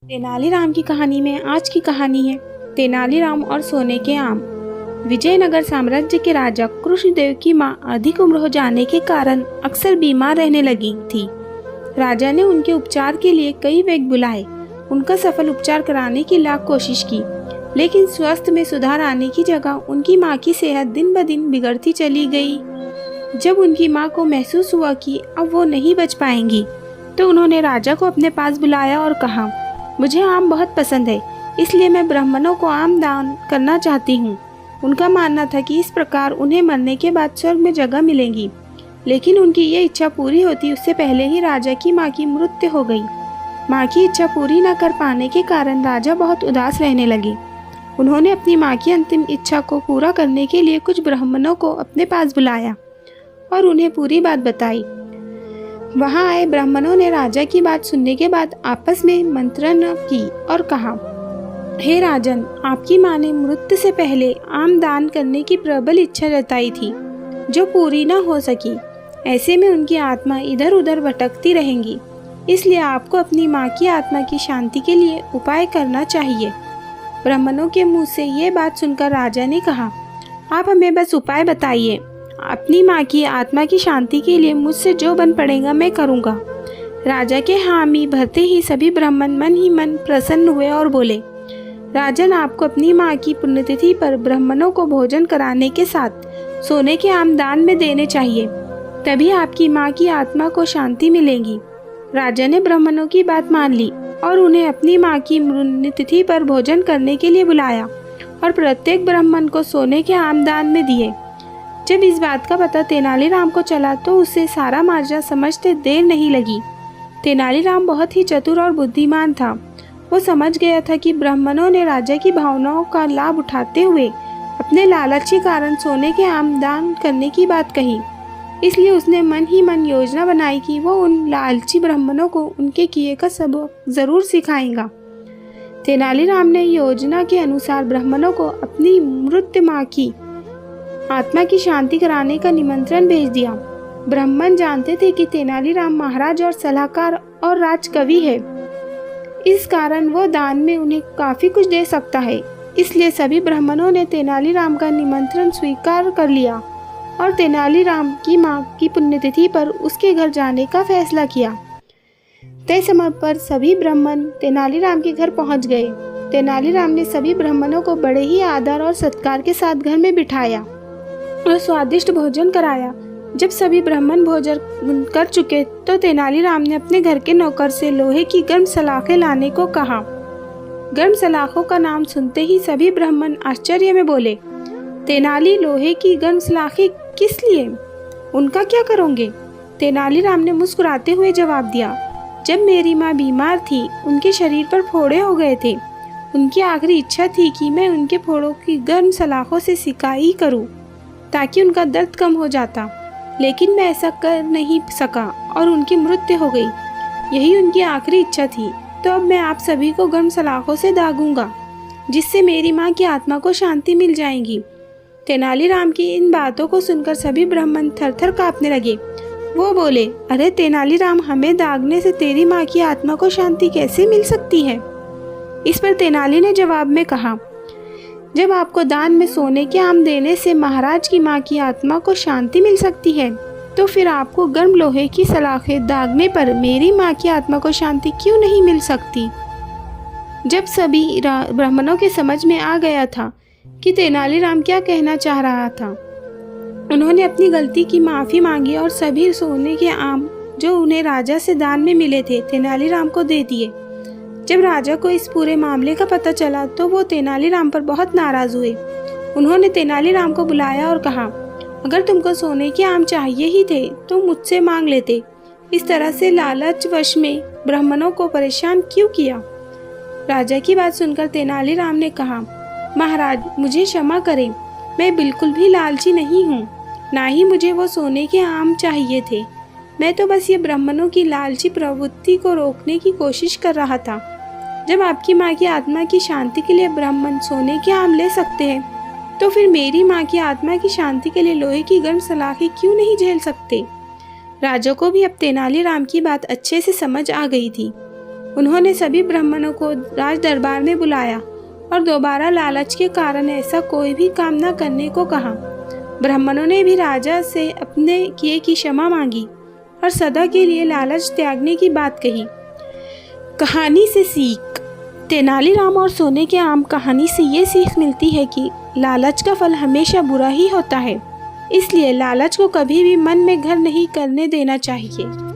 तेनालीराम की कहानी में आज की कहानी है तेनालीराम और सोने के आम। विजयनगर साम्राज्य के राजा कृष्णदेव की मां अधिक उम्र हो जाने के कारण अक्सर बीमार रहने लगी थी। राजा ने उनके उपचार के लिए कई वैद्य बुलाए, उनका सफल उपचार कराने की लाख कोशिश की, लेकिन स्वास्थ्य में सुधार आने की जगह उनकी मां की सेहत दिन ब दिन बिगड़ती चली गई। जब उनकी मां को महसूस हुआ कि अब वो नहीं बच पाएंगी, तो उन्होंने राजा को अपने पास बुलाया और कहा, मुझे आम बहुत पसंद है, इसलिए मैं ब्राह्मणों को आम दान करना चाहती हूँ। उनका मानना था कि इस प्रकार उन्हें मरने के बाद स्वर्ग में जगह मिलेगी, लेकिन उनकी ये इच्छा पूरी होती उससे पहले ही राजा की माँ की मृत्यु हो गई। माँ की इच्छा पूरी न कर पाने के कारण राजा बहुत उदास रहने लगे। उन्होंने अपनी माँ की अंतिम इच्छा को पूरा करने के लिए कुछ ब्राह्मणों को अपने पास बुलाया और उन्हें पूरी बात बताई। वहां आए ब्राह्मणों ने राजा की बात सुनने के बाद आपस में मंत्रणा की और कहा, हे राजन, आपकी माँ ने मृत्यु से पहले आम दान करने की प्रबल इच्छा जताई थी, जो पूरी न हो सकी। ऐसे में उनकी आत्मा इधर उधर भटकती रहेंगी, इसलिए आपको अपनी माँ की आत्मा की शांति के लिए उपाय करना चाहिए। ब्राह्मणों के मुंह से ये बात सुनकर राजा ने कहा, आप हमें बस उपाय बताइए। अपनी माँ की आत्मा की शांति के लिए मुझसे जो बन पड़ेगा मैं करूँगा। राजा के हामी भरते ही सभी ब्राह्मण मन ही मन प्रसन्न हुए और बोले, राजन, आपको अपनी माँ की पुण्यतिथि पर ब्राह्मणों को भोजन कराने के साथ सोने के आम दान में देने चाहिए, तभी आपकी माँ की आत्मा को शांति मिलेगी। राजा ने ब्राह्मणों की बात मान ली और उन्हें अपनी माँ की पुण्यतिथि पर भोजन करने के लिए बुलाया और प्रत्येक ब्राह्मण को सोने के आम दान में दिए। जब इस बात का पता तेनालीराम को चला तो उसे सारा माजरा समझते देर नहीं लगी। तेनालीराम बहुत ही चतुर और बुद्धिमान था। वो समझ गया था कि ब्राह्मणों ने राजा की भावनाओं का लाभ उठाते हुए अपने लालच के कारण सोने के आम दान करने की बात कही। इसलिए उसने मन ही मन योजना बनाई कि वो उन लालची ब्राह्मणों को उनके किए का सबक जरूर सिखाएगा। तेनालीराम ने योजना के अनुसार ब्राह्मणों को अपनी मृत माँ की आत्मा की शांति कराने का निमंत्रण भेज दिया। ब्राह्मण जानते थे कि तेनालीराम महाराज और सलाहकार और राजकवि है, इस कारण वो दान में उन्हें काफी कुछ दे सकता है। इसलिए सभी ब्राह्मणों ने तेनालीराम का निमंत्रण स्वीकार कर लिया और तेनालीराम की मां की पुण्यतिथि पर उसके घर जाने का फैसला किया। तय समय पर सभी ब्राह्मण तेनालीराम के घर पहुंच गए। तेनालीराम ने सभी ब्राह्मणों को बड़े ही आदर और सत्कार के साथ घर में बिठाया और स्वादिष्ट भोजन कराया। जब सभी ब्राह्मण भोजन कर चुके तो तेनालीराम ने अपने घर के नौकर से लोहे की गर्म सलाखें लाने को कहा। गर्म सलाखों का नाम सुनते ही सभी ब्राह्मण आश्चर्य में बोले, तेनाली, लोहे की गर्म सलाखें किस लिए? उनका क्या करोगे? तेनालीराम ने मुस्कुराते हुए जवाब दिया, जब मेरी माँ बीमार थी, उनके शरीर पर फोड़े हो गए थे। उनकी आखिरी इच्छा थी कि मैं उनके फोड़ों की गर्म सलाखों से सिकाई करूं, ताकि उनका दर्द कम हो जाता, लेकिन मैं ऐसा कर नहीं सका और उनकी मृत्यु हो गई। यही उनकी आखिरी इच्छा थी, तो अब मैं आप सभी को गर्म सलाखों से दागूंगा, जिससे मेरी माँ की आत्मा को शांति मिल जाएगी। तेनालीराम की इन बातों को सुनकर सभी ब्राह्मण थरथर कांपने लगे। वो बोले, अरे तेनालीराम, हमें दागने से तेरी माँ की आत्मा को शांति कैसे मिल सकती है? इस पर तेनाली ने जवाब में कहा, जब आपको दान में सोने के आम देने से महाराज की माँ की आत्मा को शांति मिल सकती है, तो फिर आपको गर्म लोहे की सलाखें दागने पर मेरी माँ की आत्मा को शांति क्यों नहीं मिल सकती? जब सभी ब्राह्मणों के समझ में आ गया था कि तेनालीराम क्या कहना चाह रहा था, उन्होंने अपनी गलती की माफ़ी मांगी और सभी सोने के आम जो उन्हें राजा से दान में मिले थे तेनालीराम को दे दिए। जब राजा को इस पूरे मामले का पता चला तो वो तेनालीराम पर बहुत नाराज हुए। उन्होंने तेनालीराम को बुलाया और कहा, अगर तुमको सोने के आम चाहिए ही थे तो मुझसे मांग लेते। इस तरह से लालच वश में ब्राह्मणों को परेशान क्यों किया? राजा की बात सुनकर तेनालीराम ने कहा, महाराज, मुझे क्षमा करें, मैं बिल्कुल भी लालची नहीं हूँ, ना ही मुझे वो सोने के आम चाहिए थे। मैं तो बस ये ब्राह्मणों की लालची प्रवृत्ति को रोकने की कोशिश कर रहा था। जब आपकी माँ की आत्मा की शांति के लिए ब्राह्मण सोने के आम ले सकते हैं, तो फिर मेरी माँ की आत्मा की शांति के लिए लोहे की गर्म सलाखें क्यों नहीं झेल सकते? राजा को भी अब तेनालीराम की बात अच्छे से समझ आ गई थी। उन्होंने सभी ब्राह्मणों को राज दरबार में बुलाया और दोबारा लालच के कारण ऐसा कोई भी काम न करने को कहा। ब्राह्मणों ने भी राजा से अपने किए की क्षमा मांगी और सदा के लिए लालच त्यागने की बात कही। कहानी से सीख। तेनालीराम और सोने के आम कहानी से ये सीख मिलती है कि लालच का फल हमेशा बुरा ही होता है, इसलिए लालच को कभी भी मन में घर नहीं करने देना चाहिए।